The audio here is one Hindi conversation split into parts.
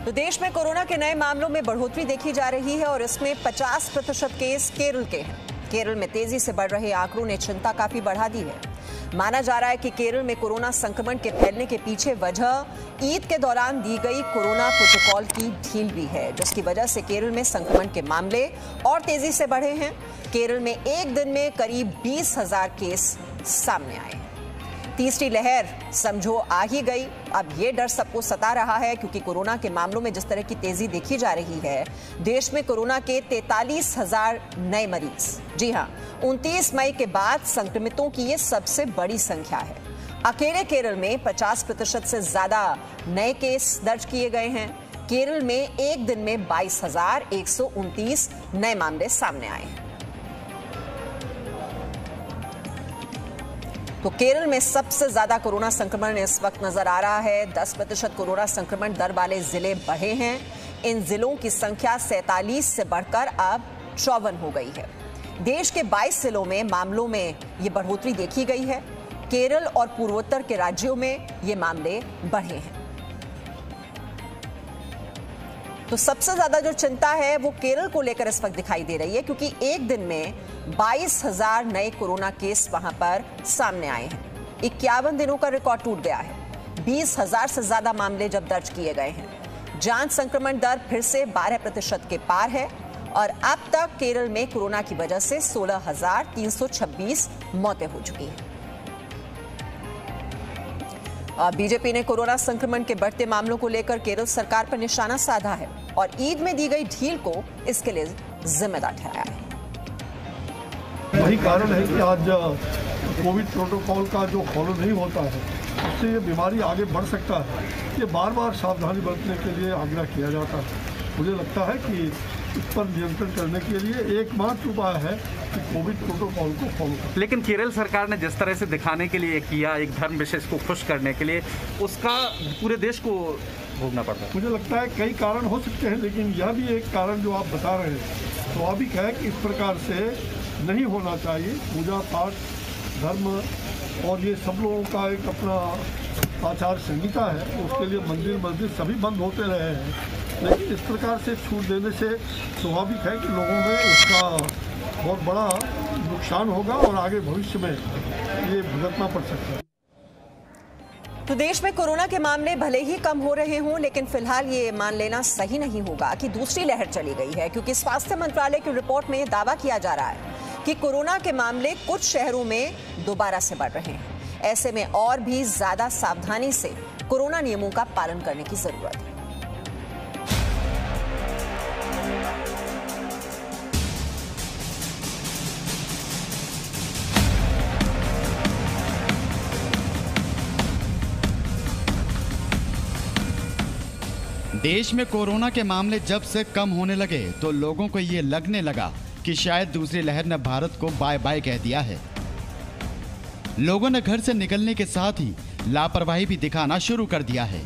तो देश में कोरोना के नए मामलों में बढ़ोतरी देखी जा रही है और इसमें 50% केस केरल के हैं। केरल में तेजी से बढ़ रहे आंकड़ों ने चिंता काफी बढ़ा दी है। माना जा रहा है कि केरल में कोरोना संक्रमण के फैलने के पीछे वजह ईद के दौरान दी गई कोरोना प्रोटोकॉल की ढील भी है, जिसकी वजह से केरल में संक्रमण के मामले और तेजी से बढ़े हैं। केरल में एक दिन में करीब 20,000 केस सामने आए। तीसरी लहर समझो आ ही गई। अब ये डर सबको सता रहा है क्योंकि कोरोना के मामलों में जिस तरह की तेजी देखी जा रही है, देश में कोरोना के 43,000 नए मरीज, जी हां, 29 मई के बाद संक्रमितों की ये सबसे बड़ी संख्या है। अकेले केरल में 50% से ज्यादा नए केस दर्ज किए गए हैं। केरल में एक दिन में 22,129 नए मामले सामने आए हैं। तो केरल में सबसे ज्यादा कोरोना संक्रमण इस वक्त नजर आ रहा है। 10% कोरोना संक्रमण दर वाले जिले बढ़े हैं। इन जिलों की संख्या 47 से बढ़कर अब 54 हो गई है। देश के 22 जिलों में मामलों में ये बढ़ोतरी देखी गई है। केरल और पूर्वोत्तर के राज्यों में ये मामले बढ़े हैं। तो सबसे ज्यादा जो चिंता है वो केरल को लेकर इस वक्त दिखाई दे रही है, क्योंकि एक दिन में 22,000 नए कोरोना केस वहां पर सामने आए हैं। 51 दिनों का रिकॉर्ड टूट गया है। 20,000 से ज्यादा मामले जब दर्ज किए गए हैं। जांच संक्रमण दर फिर से 12% के पार है और अब तक केरल में कोरोना की वजह से 16,326 मौतें हो चुकी हैं। बीजेपी ने कोरोना संक्रमण के बढ़ते मामलों को लेकर केरल सरकार पर निशाना साधा है और ईद में दी गई ढील को इसके लिए जिम्मेदार ठहराया है। वही कारण है कि आज कोविड प्रोटोकॉल का जो फॉलो नहीं होता है, उससे ये बीमारी आगे बढ़ सकता है। ये बार बार सावधानी बरतने के लिए आग्रह किया जाता है। मुझे लगता है कि इस पर नियंत्रण करने के लिए एकमात्र उपाय है कि कोविड प्रोटोकॉल को फॉलो करें। लेकिन केरल सरकार ने जिस तरह से दिखाने के लिए किया, एक धर्म विशेष को खुश करने के लिए, उसका पूरे देश को भोगना पड़ता है। मुझे लगता है कई कारण हो सकते हैं, लेकिन यह भी एक कारण जो आप बता रहे हैं स्वाभाविक है कि इस प्रकार से नहीं होना चाहिए। पूजा पाठ, धर्म और ये सब लोगों का एक अपना आचार संहिता है, उसके लिए मंदिर मस्जिद सभी बंद होते रहे हैं। लेकिन इस प्रकार से छूट देने से स्वाभाविक है कि लोगों में उसका बहुत बड़ा नुकसान होगा और आगे भविष्य में ये भुगतना पड़ सकता है। तो देश में कोरोना के मामले भले ही कम हो रहे हों, लेकिन फिलहाल ये मान लेना सही नहीं होगा कि दूसरी लहर चली गई है, क्योंकि स्वास्थ्य मंत्रालय की रिपोर्ट में यह दावा किया जा रहा है कि कोरोना के मामले कुछ शहरों में दोबारा से बढ़ रहे हैं। ऐसे में और भी ज्यादा सावधानी से कोरोना नियमों का पालन करने की जरूरत है। देश में कोरोना के मामले जब से कम होने लगे तो लोगों को ये लगने लगा कि शायद दूसरी लहर ने भारत को बाय बाय कह दिया है। लोगों ने घर से निकलने के साथ ही लापरवाही भी दिखाना शुरू कर दिया है।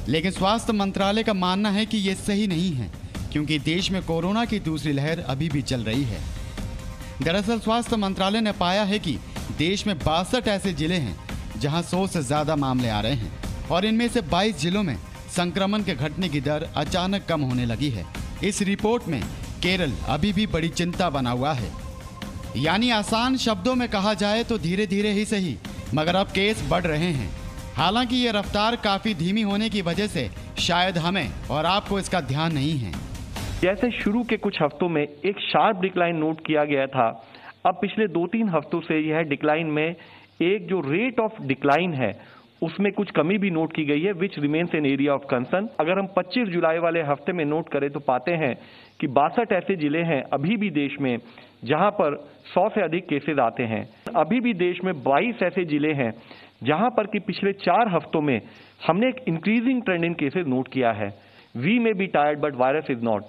लेकिन स्वास्थ्य मंत्रालय का मानना है कि ये सही नहीं है, क्योंकि देश में कोरोना की दूसरी लहर अभी भी चल रही है। दरअसल स्वास्थ्य मंत्रालय ने पाया है कि देश में 62 ऐसे जिले हैं जहां 100 से ज्यादा मामले आ रहे हैं और इनमें से 22 जिलों में संक्रमण के घटने की दर अचानक कम होने लगी है। इस रिपोर्ट में केरल अभी भी बड़ी चिंता बना हुआ है। यानी आसान शब्दों में कहा जाए तो धीरे धीरे ही सही, मगर अब केस बढ़ रहे हैं। हालांकि ये रफ्तार काफी धीमी होने की वजह से शायद हमें और आपको इसका ध्यान नहीं है। जैसे शुरू के कुछ हफ्तों में एक शार्प डिक्लाइन नोट किया गया था, अब पिछले 2-3 हफ्तों से यह डिक्लाइन में एक जो रेट ऑफ डिक्लाइन है उसमें कुछ कमी भी नोट की गई है, which remains an area of concern. अगर हम 25 जुलाई वाले हफ्ते में नोट करें तो पाते हैं कि 62 ऐसे जिले हैं अभी भी देश में जहां पर 100 से अधिक केसेस आते हैं। अभी भी देश में 22 ऐसे जिले हैं जहां पर कि पिछले 4 हफ्तों में हमने एक increasing trend in cases note किया है। We may be tired but virus is not.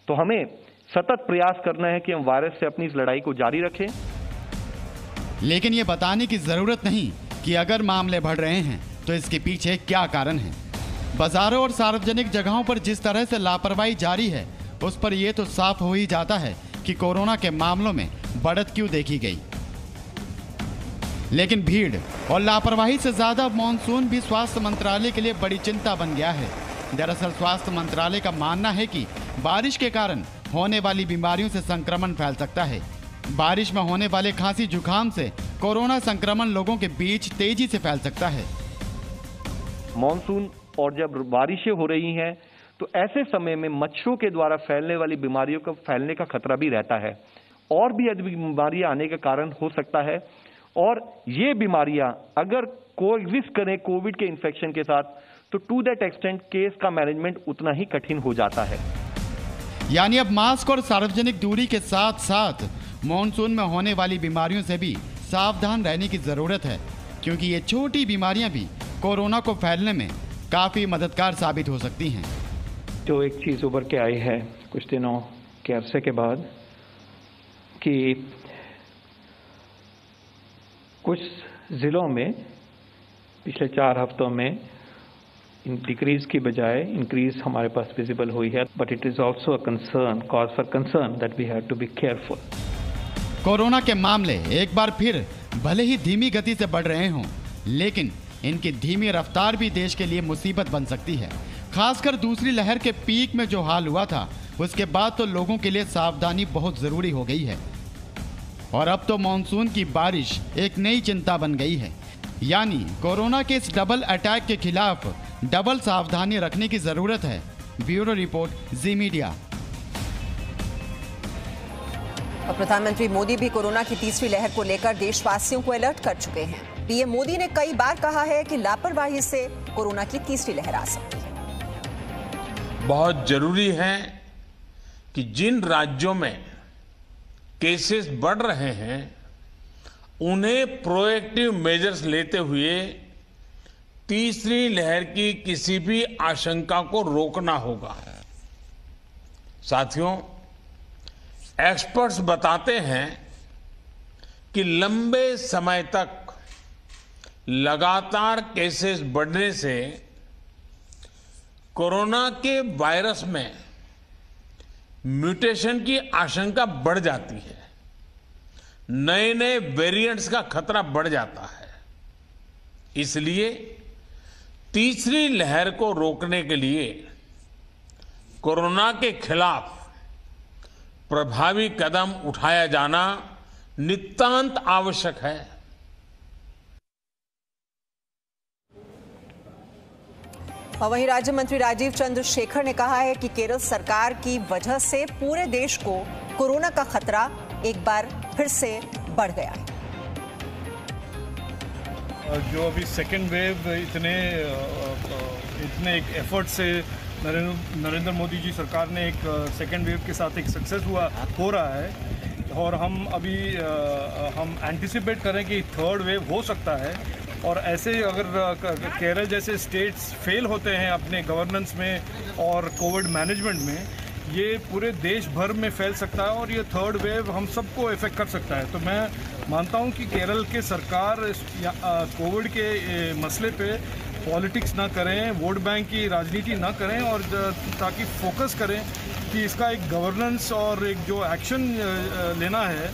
तो हमें सतत प्रयास करना है कि हम वायरस से अपनी इस लड़ाई को जारी रखें। लेकिन ये बताने की जरूरत नहीं कि अगर मामले बढ़ रहे हैं तो इसके पीछे क्या कारण है। बाजारों और सार्वजनिक जगहों पर जिस तरह से लापरवाही जारी है, उस पर यह तो साफ हो ही जाता है कि कोरोना के मामलों में बढ़त क्यों देखी गई। लेकिन भीड़ और लापरवाही से ज्यादा मॉनसून भी स्वास्थ्य मंत्रालय के लिए बड़ी चिंता बन गया है। दरअसल स्वास्थ्य मंत्रालय का मानना है कि बारिश के कारण होने वाली बीमारियों से संक्रमण फैल सकता है। बारिश में होने वाले खांसी जुकाम से कोरोना संक्रमण लोगों के बीच तेजी से फैल सकता है। मॉनसून और जब बारिशें हो रही हैं तो ऐसे समय में मच्छरों के द्वारा फैलने वाली बीमारियों का फैलने का खतरा भी रहता है और भी अधिक बीमारियां आने का कारण हो सकता है। और ये बीमारियां अगर कोएग्जिस्ट करें कोविड के इन्फेक्शन के साथ तो टू दैट एक्सटेंट केस का मैनेजमेंट उतना ही कठिन हो जाता है। यानी अब मास्क और सार्वजनिक दूरी के साथ साथ मॉनसून में होने वाली बीमारियों से भी सावधान रहने की जरूरत है, क्योंकि ये छोटी बीमारियां भी कोरोना को फैलने में काफी मददगार साबित हो सकती हैं। तो एक चीज उभर के आई है कुछ दिनों के अरसे के बाद कि कुछ जिलों में पिछले 4 हफ्तों में डिक्रीज की बजाय इंक्रीज हमारे पास विजिबल हुई है, but it is also a concern, cause for concern that we have to be careful. Corona के मामले एक बार फिर भले ही धीमी गति से बढ़ रहे हों, लेकिन इनकी धीमी रफ्तार भी देश के लिए मुसीबत बन सकती है। खासकर दूसरी लहर के पीक में जो हाल हुआ था उसके बाद तो लोगों के लिए सावधानी बहुत जरूरी हो गई है। और अब तो मानसून की बारिश एक नई चिंता बन गई है, यानी कोरोना के इस डबल अटैक के खिलाफ डबल सावधानी रखने की जरूरत है। ब्यूरो रिपोर्ट, जी मीडिया। और प्रधानमंत्री मोदी भी कोरोना की तीसरी लहर को लेकर देशवासियों को अलर्ट कर चुके हैं। पीएम मोदी ने कई बार कहा है कि लापरवाही से कोरोना की तीसरी लहर आ सकती है। बहुत जरूरी है कि जिन राज्यों में केसेस बढ़ रहे हैं उन्हें प्रोएक्टिव मेजर्स लेते हुए तीसरी लहर की किसी भी आशंका को रोकना होगा। साथियों, एक्सपर्ट्स बताते हैं कि लंबे समय तक लगातार केसेस बढ़ने से कोरोना के वायरस में म्यूटेशन की आशंका बढ़ जाती है, नए नए वेरिएंट्स का खतरा बढ़ जाता है। इसलिए तीसरी लहर को रोकने के लिए कोरोना के खिलाफ प्रभावी कदम उठाया जाना नितांत आवश्यक है। और वहीं राज्य मंत्री राजीव चंद्रशेखर ने कहा है कि केरल सरकार की वजह से पूरे देश को कोरोना का खतरा एक बार फिर से बढ़ गया है। जो अभी सेकेंड वेव इतने एक एफर्ट से नरेंद्र मोदी जी सरकार ने एक सेकेंड वेव के साथ एक सक्सेस हो रहा है और हम एंटिसिपेट करें कि थर्ड वेव हो सकता है। और ऐसे अगर केरल जैसे स्टेट्स फेल होते हैं अपने गवर्नेंस में और कोविड मैनेजमेंट में, ये पूरे देश भर में फैल सकता है और ये थर्ड वेव हम सबको इफेक्ट कर सकता है। तो मैं मानता हूँ कि केरल के सरकार कोविड के मसले पे पॉलिटिक्स ना करें, वोट बैंक की राजनीति ना करें और ताकि फोकस करें कि इसका एक गवर्नेंस और एक जो एक्शन लेना है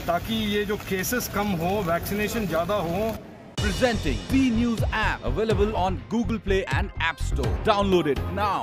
ताकि ये जो केसेस कम हो, वैक्सीनेशन ज़्यादा हो। Presenting B News app, available on Google Play and App Store. Download it now.